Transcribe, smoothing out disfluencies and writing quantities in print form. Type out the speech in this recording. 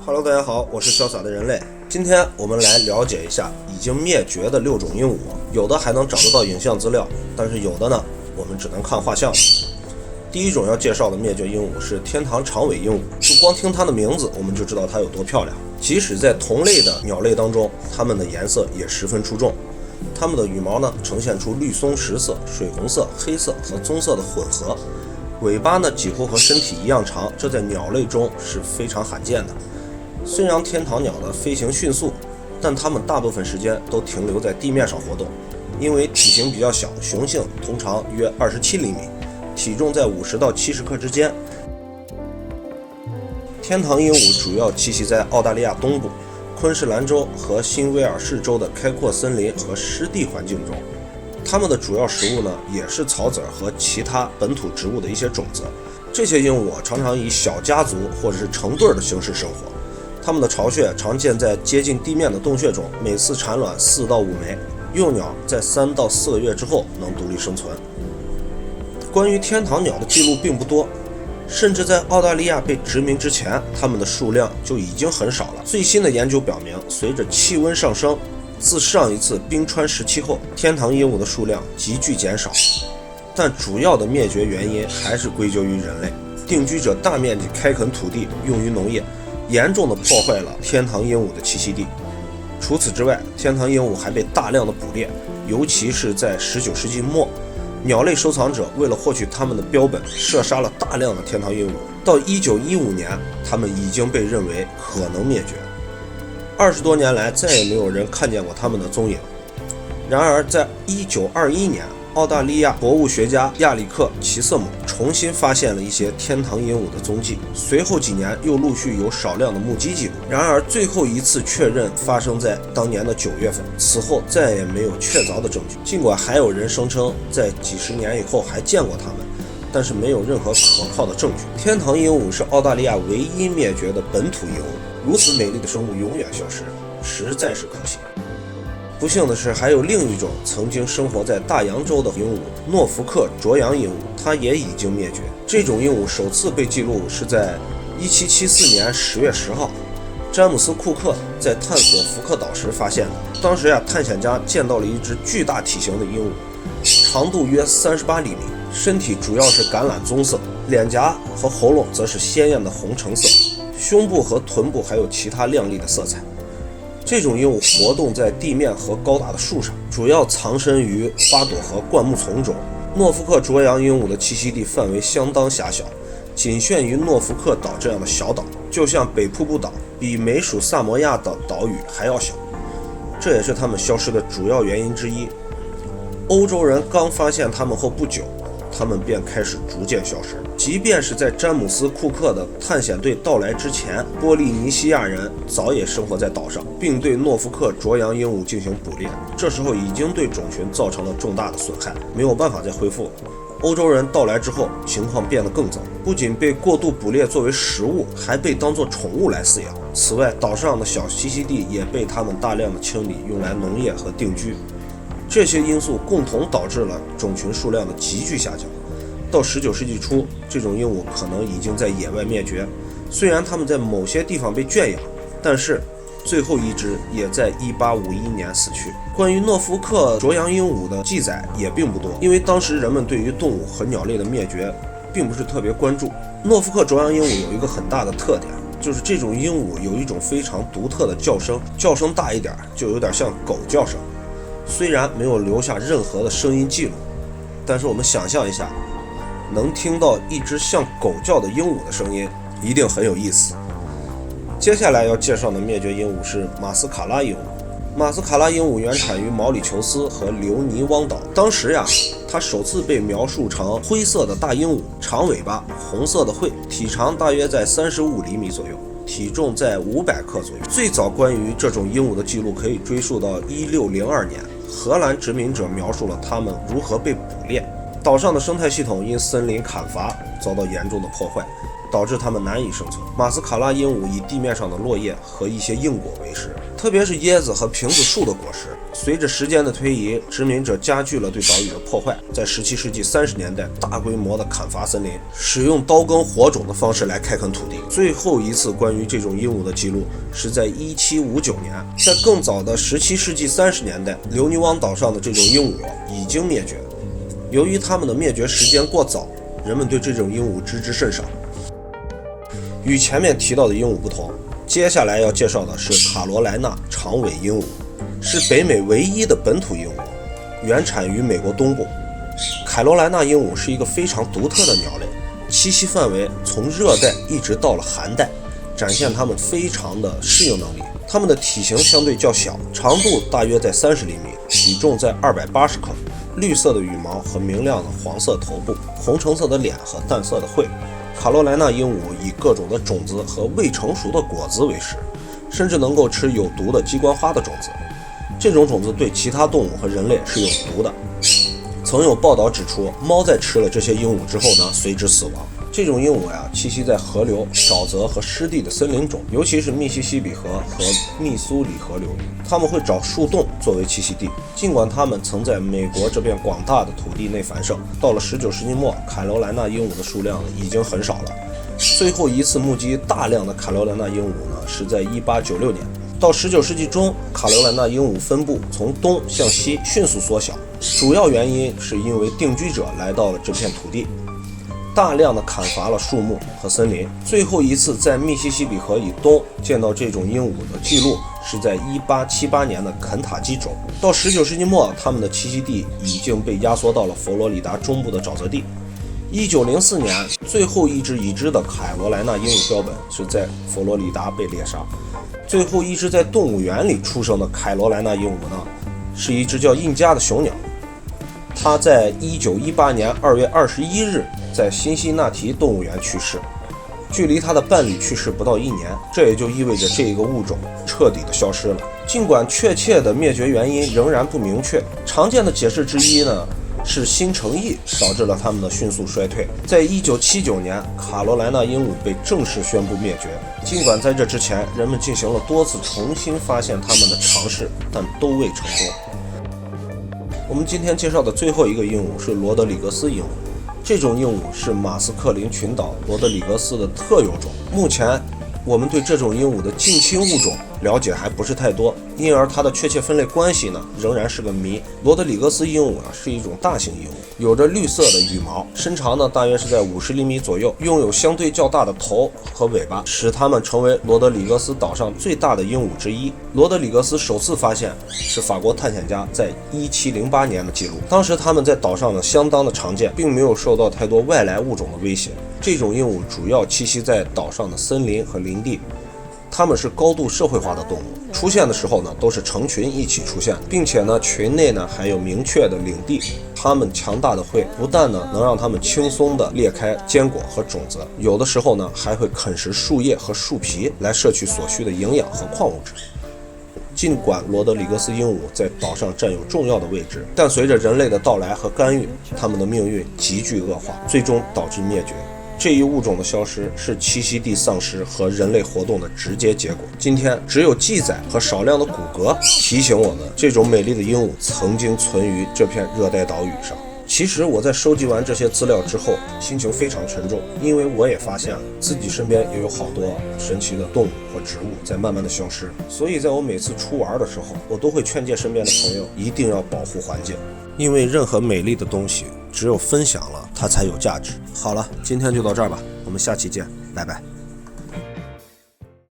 Hello， 大家好，我是潇洒的人类。今天我们来了解一下已经灭绝的6种鹦鹉，有的还能找得到影像资料，但是有的呢，我们只能看画像了。第一种要介绍的灭绝鹦鹉是天堂长尾鹦鹉，就光听它的名字，我们就知道它有多漂亮。即使在同类的鸟类当中，它们的颜色也十分出众。它们的羽毛呢，呈现出绿松石色、水红色、黑色和棕色的混合。尾巴呢，几乎和身体一样长，这在鸟类中是非常罕见的。虽然天堂鸟的飞行迅速，但它们大部分时间都停留在地面上活动。因为体型比较小，雄性通常约27厘米，体重在50到70克之间。天堂鹦鹉主要栖息在澳大利亚东部、昆士兰州和新威尔士州的开阔森林和湿地环境中。它们的主要食物呢，也是草籽和其他本土植物的一些种子。这些鹦鹉常常以小家族或者是成对的形式生活。它们的巢穴常见在接近地面的洞穴中，每次产卵4到5枚。幼鸟在3到4个月之后能独立生存。关于天堂鸟的记录并不多，甚至在澳大利亚被殖民之前，它们的数量就已经很少了。最新的研究表明，随着气温上升，自上一次冰川时期后，天堂鹦鹉的数量急剧减少。但主要的灭绝原因还是归咎于人类。定居者大面积开垦土地用于农业，严重的破坏了天堂鹦鹉的栖息地。除此之外，天堂鹦鹉还被大量的捕猎，尤其是在19世纪末，鸟类收藏者为了获取它们的标本，射杀了大量的天堂鹦鹉。到1915年，它们已经被认为可能灭绝。20多年来，再也没有人看见过它们的踪影。然而，在1921年，澳大利亚博物学家亚里克·齐瑟姆重新发现了一些天堂鹦鹉的踪迹，随后几年又陆续有少量的目击记录。然而，最后一次确认发生在当年的9月份，此后再也没有确凿的证据。尽管还有人声称在几十年以后还见过它们，但是没有任何可靠的证据。天堂鹦鹉是澳大利亚唯一灭绝的本土鹦鹉，如此美丽的生物永远消失，实在是可惜。不幸的是，还有另一种曾经生活在大洋洲的鹦鹉——诺福克啄羊鹦鹉，它也已经灭绝。这种鹦鹉首次被记录是在1774年10月10号，詹姆斯·库克在探索福克岛时发现的。当时探险家见到了一只巨大体型的鹦鹉，长度约38厘米，身体主要是橄榄棕色，脸颊和喉咙则是鲜艳的红橙色，胸部和臀部还有其他亮丽的色彩。这种鹦鹉活动在地面和高大的树上，主要藏身于花朵和灌木丛中。诺福克啄羊鹦鹉的栖息地范围相当狭小，仅限于诺福克岛这样的小岛，就像北瀑布岛，比美属萨摩亚的岛屿还要小。这也是它们消失的主要原因之一。欧洲人刚发现它们后不久，它们便开始逐渐消失。即便是在詹姆斯·库克的探险队到来之前，波利尼西亚人早也生活在岛上，并对诺福克啄羊鹦鹉进行捕猎，这时候已经对种群造成了重大的损害，没有办法再恢复了。欧洲人到来之后，情况变得更糟，不仅被过度捕猎作为食物，还被当作宠物来饲养。此外，岛上的小栖息地也被他们大量的清理，用来农业和定居。这些因素共同导致了种群数量的急剧下降。到19世纪初，这种鹦鹉可能已经在野外灭绝。虽然它们在某些地方被圈养，但是最后一只也在1851年死去。关于诺福克啄羊鹦鹉的记载也并不多，因为当时人们对于动物和鸟类的灭绝并不是特别关注。诺福克啄羊鹦鹉有一个很大的特点，就是这种鹦鹉有一种非常独特的叫声，叫声大一点就有点像狗叫声。虽然没有留下任何的声音记录，但是我们想象一下，能听到一只像狗叫的鹦鹉的声音，一定很有意思。接下来要介绍的灭绝鹦鹉是马斯卡拉鹦鹉。马斯卡拉鹦鹉原产于毛里求斯和留尼汪岛。当时它首次被描述成灰色的大鹦鹉，长尾巴，红色的喙，体长大约在35厘米左右，体重在500克左右。最早关于这种鹦鹉的记录可以追溯到1602年，荷兰殖民者描述了它们如何被捕猎。岛上的生态系统因森林砍伐遭到严重的破坏，导致它们难以生存。马斯卡拉鹦鹉以地面上的落叶和一些硬果为食，特别是椰子和瓶子树的果实。随着时间的推移，殖民者加剧了对岛屿的破坏，在17世纪30年代大规模的砍伐森林，使用刀耕火种的方式来开垦土地。最后一次关于这种鹦鹉的记录是在1759年。在更早的17世纪30年代，留尼汪岛上的这种鹦鹉已经灭绝。由于它们的灭绝时间过早，人们对这种鹦鹉知之甚少。与前面提到的鹦鹉不同，接下来要介绍的是卡罗来纳长尾鹦鹉，是北美唯一的本土鹦鹉，原产于美国东部。卡罗来纳鹦鹉是一个非常独特的鸟类，栖息范围从热带一直到了寒带，展现它们非常的适应能力。它们的体型相对较小，长度大约在30厘米，体重在280克，绿色的羽毛和明亮的黄色头部，红橙色的脸和淡色的喙。卡罗来纳鹦鹉以各种的种子和未成熟的果子为食，甚至能够吃有毒的鸡冠花的种子。这种种子对其他动物和人类是有毒的。曾有报道指出，猫在吃了这些鹦鹉之后呢，随之死亡。这种鹦鹉呀，栖息在河流、沼泽和湿地的森林中，尤其是密西西比河和密苏里河流域。它们会找树洞作为栖息地。尽管它们曾在美国这片广大的土地内繁盛，到了19世纪末，卡罗来纳鹦鹉的数量已经很少了。最后一次目击大量的卡罗来纳鹦鹉呢，是在1896年。到19世纪中，卡罗来纳鹦鹉分布从东向西迅速缩小，主要原因是因为定居者来到了这片土地，大量的砍伐了树木和森林。最后一次在密西西比河以东见到这种鹦鹉的记录是在1878年的肯塔基州。到19世纪末，它们的栖息地已经被压缩到了佛罗里达中部的沼泽地。1904年，最后一只已知的卡罗来纳鹦鹉标本是在佛罗里达被猎杀。最后一只在动物园里出生的卡罗来纳鹦鹉呢，是一只叫印加的雄鸟。它在1918年2月21日在辛西那提动物园去世，距离它的伴侣去世不到1年，这也就意味着这个物种彻底的消失了。尽管确切的灭绝原因仍然不明确，常见的解释之一呢是新城役导致了它们的迅速衰退。在1979年，卡罗来纳鹦鹉被正式宣布灭绝。尽管在这之前，人们进行了多次重新发现它们的尝试，但都未成功。我们今天介绍的最后一个鹦鹉是罗德里格斯鹦鹉。这种鹦鹉是马斯克林群岛罗德里格斯的特有种。目前我们对这种鹦鹉的近亲物种了解还不是太多，因而它的确切分类关系呢仍然是个谜。罗德里格斯鹦鹉呢是一种大型鹦鹉，有着绿色的羽毛，身长呢大约是在50厘米左右，拥有相对较大的头和尾巴，使它们成为罗德里格斯岛上最大的鹦鹉之一。罗德里格斯首次发现是法国探险家在1708年的记录，当时它们在岛上呢相当的常见，并没有受到太多外来物种的威胁。这种鹦鹉主要栖息在岛上的森林和林地，它们是高度社会化的动物，出现的时候呢都是成群一起出现，并且呢群内呢还有明确的领地。它们强大的喙不但呢能让它们轻松地裂开坚果和种子，有的时候呢还会啃食树叶和树皮来摄取所需的营养和矿物质。尽管罗德里格斯鹦鹉在岛上占有重要的位置，但随着人类的到来和干预，它们的命运急剧恶化，最终导致灭绝。这一物种的消失是栖息地丧失和人类活动的直接结果。今天只有记载和少量的骨骼提醒我们，这种美丽的鹦鹉曾经存于这片热带岛屿上。其实我在收集完这些资料之后，心情非常沉重，因为我也发现了自己身边也有好多神奇的动物和植物在慢慢的消失。所以在我每次出玩的时候，我都会劝诫身边的朋友一定要保护环境，因为任何美丽的东西只有分享了它才有价值。好了，今天就到这儿吧，我们下期见，拜拜。